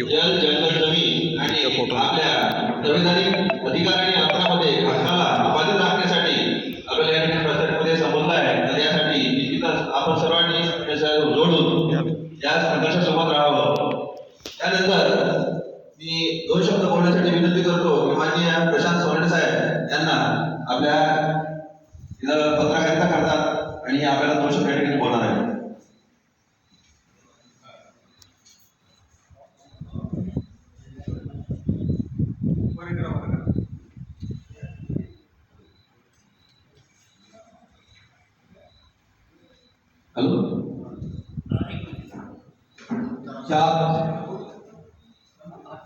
जल जंगल जमीन आणि आपल्या संविधानिक अधिकार आणि हक्कामध्ये हक्काला अबाधित राखण्यासाठी आपल्याला या ठिकाणी प्रचारमध्ये संबोधलं आहे. तर यासाठी निश्चितच आपण सर्वांनी जोडून या संघर्षासोबत राहावं. त्यानंतर मी दोन शब्द बोलण्यासाठी विनंती करतो की माननीय प्रशांत सोनवणे साहेब यांना आपल्या पत्रकारिता करतात आणि आपल्याला दोन शब्द या ठिकाणी बोलणार आहे. हेलो,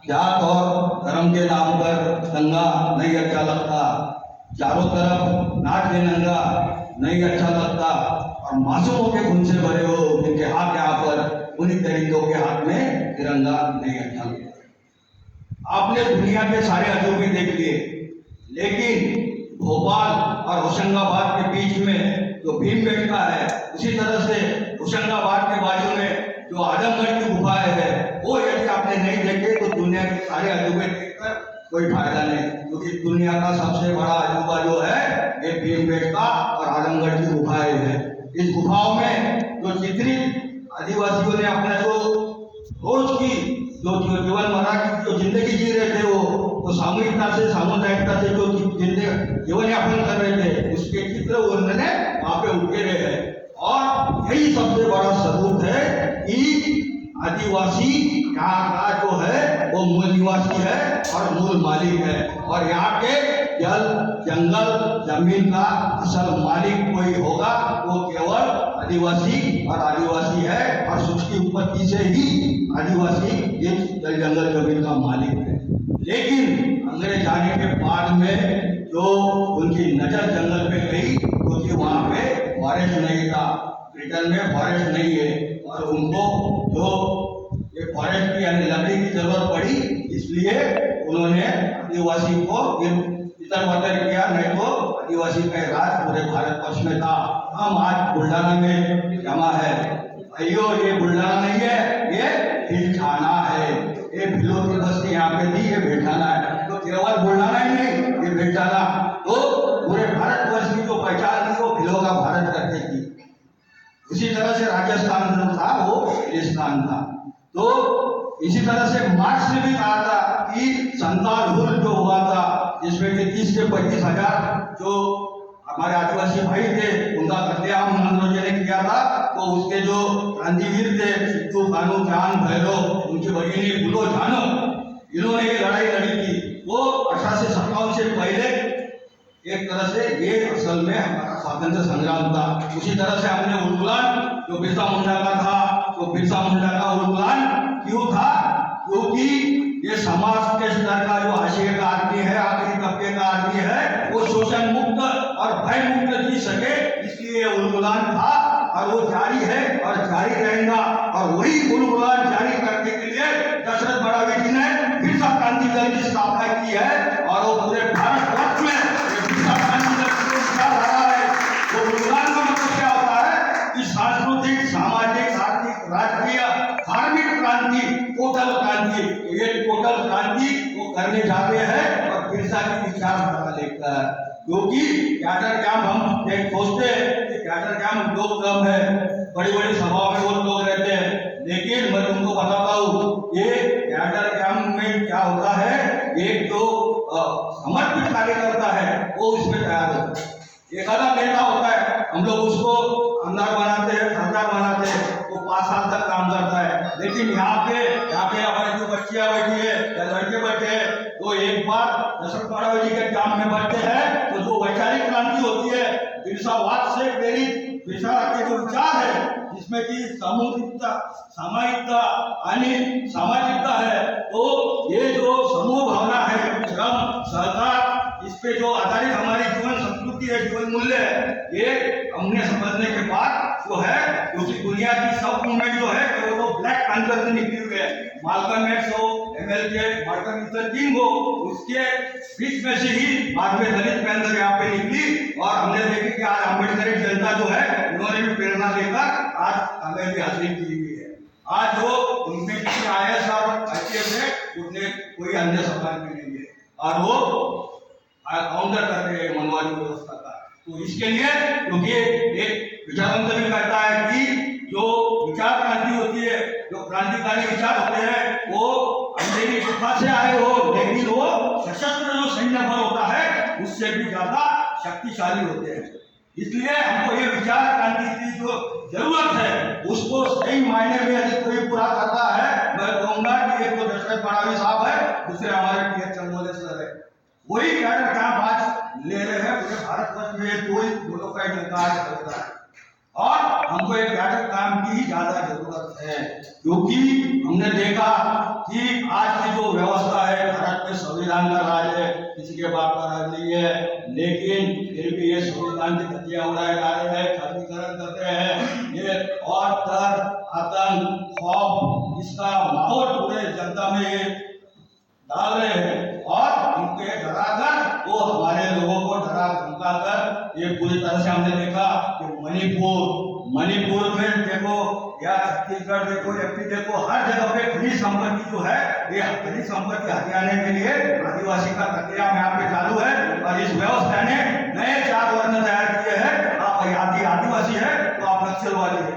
जात और धर्म के नाम पर दंगा नहीं अच्छा लगता, चारों तरफ नाच नंगा नहीं अच्छा लगता, और मासूमों के खून से भरे हो जिनके हाथ यहाँ पर उन्हीं दरिंदों के हाथ में तिरंगा नहीं अच्छा लगता। आपने दुनिया के सारे अजूबे देख लिए, लेकिन भोपाल और होशंगाबाद के बीच में जो भीमबेटका है, उसी तरह से होशंगाबाद के बाजू में जो आजमगढ़ की गुफाएं है, वो यदि आपने नहीं देखे तो दुनिया के सारे अजूबे देखकर कोई फायदा नहीं, क्योंकि दुनिया का सबसे बड़ा अजूबा जो है ये भीमबेटका और आजमगढ़ की गुफाएं है। इस गुफाओं में जो चित्रित आदिवासियों ने अपना जो रोज की जो जीवन मरा की जो जिंदगी जी रहे थे, वो सामूहिकता से सामुदायिकता से जो जीवन यापन कर रहे थे, उसके चित्र उन्होंने वहां पे उकेरे हैं। और यही सबसे बड़ा सबूत है कि आदिवासी यहाँ का जो है वो मूल निवासी है और मूल मालिक है, और यहाँ के जल जंगल जमीन का असल मालिक कोई होगा वो केवल आदिवासी और आदिवासी है, और उसकी उत्पत्ति से ही आदिवासी ये जल जंगल जमीन का मालिक है। लेकिन अंग्रेज जाने के बाद में जो उनकी नजर जंगल पे गई, क्योंकि वहाँ पे फॉरेस्ट नहीं था, ब्रिटेन में फॉरेस्ट नहीं है, और उनको जो ये फॉरेस्ट की यानी लकड़ी की जरूरत पड़ी, इसलिए उन्होंने आदिवासी को इधर उधर किया, नहीं तो आदिवासी का राज पूरे भारतवर्ष में था। हम आज बुल्डाना में जमा है, अयो ये बुल्डाना नहीं है, ये भिलठाना है, ये भिलों की बस्ती यहाँ पे थी, ये भिलठाना है। तो केवल बुल्डाना ही नहीं, ये भिलठाना तो पूरे भारतवर्ष की जो पहचान थी वो भिलों का भारत करती थी। इसी तरह से राजस्थान जो था वो हिंदुस्तान था। तो इसी तरह से मार्क्स ने भी कहा था कि संताल हुल जो हुआ था, जिसमें कि 30 से 25 हजार जो हमारे आदिवासी भाई थे, उनका कत्लेआम अंग्रेजों ने किया था। तो उसके जो क्रांतिवीर थे, सिद्धू कानू जान भैरव, उनकी भगिनी बुलो जानो, इन्होंने ये लड़ाई लड़ी थी। वो 1857 से पहले एक तरह से ये असल में हमारा स्वातंत्र संग्राम था। उसी तरह से हमने उल्गुलान जो बिरसा मुंडा का था, तो बिरसा मुंडा का उल्गुलान क्यों था? क्योंकि ये समाज के स्तर का जो हाशिए का आदमी है, आखिरी तबके का आदमी है, वो शोषण मुक्त और भय मुक्त जी सके, इसलिए उल्गुलान था, और वो जारी है और जारी रहेगा। और वही उल्गुलान जारी करने के लिए दशरथ बड़ावी जी ने बिरसा क्रांति दल की स्थापना की है, और वो पूरे भारतवर्ष में सांस्कृतिक सामाजिक आर्थिक राजकीय धार्मिक क्रांति, टोटल क्रांति, ये टोटल क्रांति वो करने जाते हैं, और बिरसा की विचारधारा लेकर, क्योंकि कैडर कैंप हम एक सोचते हैं कि कैडर कैंप लोग कम है, बड़ी बड़ी सभाओं में वो लोग रहते हैं, लेकिन मैं तुमको बताता हूँ ये कैडर कैंप में क्या होता है, एक जो समर्पित कार्यकर्ता है वो इसमें तैयार होता है। एक अलग नेता होता है, हम लोग उसको अंदर बनाते हैं, सरदार बनाते हैं, वो 5 साल तक काम करता है। लेकिन यहाँ पे हमारे जो बच्चियां बैठी है या लड़के बैठे हैं, तो एक बार दशरथ बड़ावी जी के काम में बैठते हैं, तो जो वैचारिक क्रांति होती है, बिरसावाद से प्रेरित बिरसा के जो विचार है, जिसमें कि सामूहिकता, सामायिकता यानी सामाजिकता है, तो ये जो समूह भावना है, श्रम सहकार, इस पे जो आधारित हमारी जीवन संस्कृति है, जीवन मूल्य है, ये हमने समझने के बाद जो है, क्योंकि दुनिया की सब मूवमेंट जो है वो तो ब्लैक पैंथर से निकली हुई है, माल्कम एक्स हो, MLK, मार्टिन लूथर किंग हो, उसके बीच में से ही बाद में दलित पैंथर यहाँ पे निकली, और हमने देखी कि आज अम्बेडकर जनता जो है, उन्होंने भी प्रेरणा लेकर आज कामयाबी हासिल की हुई है। आज जो उनमें IAS और IPS उतने कोई अन्य समाज में नहीं है, और वो काउंटर कर रहे हैं मनोवादी व्यवस्था का। तो इसके लिए क्योंकि एक विचारवंत भी कहता है कि जो विचार क्रांति होती है, जो क्रांतिकारी विचार होते हैं, वो अंधेरी गुफा से आए हो, लेकिन वो सशस्त्र जो सैन्य बल होता है उससे भी ज्यादा शक्तिशाली होते हैं। इसलिए हमको ये विचार क्रांति की जो जरूरत है उसको सही मायने में यदि कोई पूरा करता है, मैं कहूंगा कि एक तो दशरथ मडावी साहब है, दूसरे हमारे टी.एच. चंबोले सर है, वही कैडर कैंप आज ले रहे हैं। पूरे भारतवर्ष में कोई दोनों का इनकार होता है, और हमको एक कैडर कैंप की ज्यादा जरूरत है, क्योंकि हमने देखा कि आज की जो व्यवस्था है, भारत में संविधान का राज है, किसी के बाप का राज नहीं है, लेकिन फिर भी ये संविधान की धज्जियां उड़ाए जा रहे हैं, खर्चीकरण कर रहे हैं, ये और डर, आतंक, खौफ, इसका माहौल पूरे जनता में ये डाल रहे हैं, और उनके डराकर वो हमारे लोगों को डरा धमकाकर ये पूरी तरह से हमने देखा कि मणिपुर में देखो या छत्तीसगढ़ देखो, एमपी देखो, हर जगह पे खनिज संपत्ति जो है, ये खनिज संपत्ति हथियाने के लिए आदिवासी का कत्लेआम यहाँ पे चालू है। और इस व्यवस्था ने नए 4 वर्ण तैयार किए हैं। आप आदिवासी है तो आप नक्सलवादी है,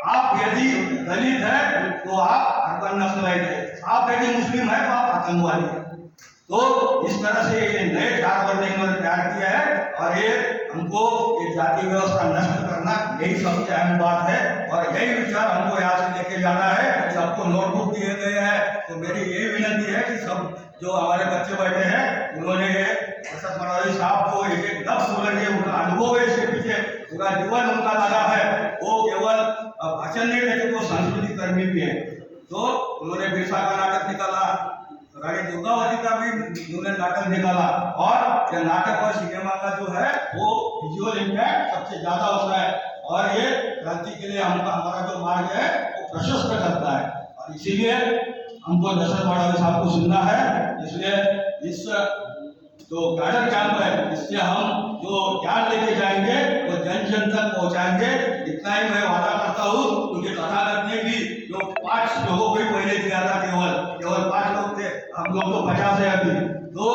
आप यदि दलित है तो आप अर्बन नक्सलाइट है, आप यदि मुस्लिम है तो आप आतंकवादी है। तो इस तरह से ये नए 4 वर्ण इन्होंने तैयार किया है, और ये हमको ये जाति व्यवस्था नष्ट करना यही सबसे अहम बात है, और यही विचार हमको यहाँ से लेके जाना है। सबको नोटबुक दिए गए हैं, तो मेरी यही विनती है कि सब जो हमारे बच्चे बैठे हैं, उन्होंने दशरथ मडावी साहब को एक लफ्ज बोलेंगे, उनका अनुभव है, इसके पीछे पूरा जीवन उनका लगा है, वो केवल भाषण नहीं देते, तो संस्कृति कर्मी भी है। तो उन्होंने बिरसा का नाटक निकाला, रानी दुर्गावती का भी उन्होंने नाटक निकाला, और ये नाटक और सिनेमा का जो है वो विजुअल इम्पैक्ट सबसे ज्यादा होता है, और ये क्रांति के लिए हमारा जो मार्ग है वो प्रशस्त करता है। और इसीलिए हमको दशरथ मडावी साहब को सुनना है। इसलिए इस जो कैडर कैंप है, इससे हम जो ज्ञान लेके जाएंगे वो जन जन तक पहुंचाएंगे। इतना ही मैं वादा करता हूँ, क्योंकि तथागत ने भी जो 5 लोगों को पहले दिया था, केवल 5 लोग थे, हम लोग तो 50 है अभी, तो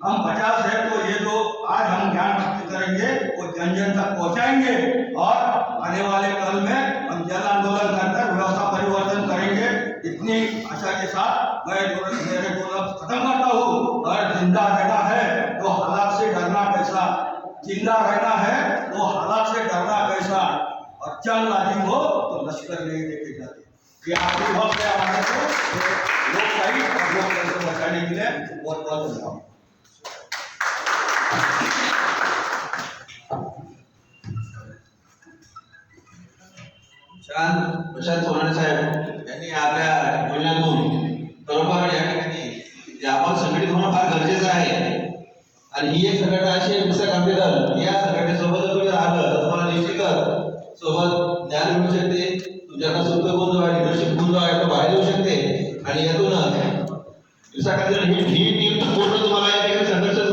हम 50 है, तो ये जो आज हम ज्ञान प्राप्त करेंगे वो जन जन तक पहुंचाएंगे, और आने वाले कल में हम जन आंदोलन कर व्यवस्था परिवर्तन करेंगे। इतनी आशा के साथ मैं मेरे को खत्म करता हूँ। और जिंदा रहना है तो हालात से डरना कैसा, जिंदा रहना है तो हालात से डरना कैसा, और जंग लाजिम हो तो लश्कर नहीं लेके जाते। ये आखिरी वक्त है हमारे को लोकशाही और लोकतंत्र को बचाने के लिए। बहुत बहुत धन्यवाद। प्रशांत सोनारे साहेब यांनी आपल्या बोलण्यातून बरोबर या ठिकाणी आपण संघटित होणं फार गरजेचं आहे, आणि ही एक संघटना अशी आहे बिरसा क्रांती दल, या संघटनेसोबत तुम्ही राहिलं तर तुम्हाला निश्चितच सोबत ज्ञान मिळू शकते, तुमच्याकडे सुद्धा गुण जो आहे, लिडरशिप गुण जो आहे तो बाहेर येऊ शकते, आणि यातून बिरसा क्रांती दल ही टीम पूर्ण तुम्हाला या ठिकाणी संघर्ष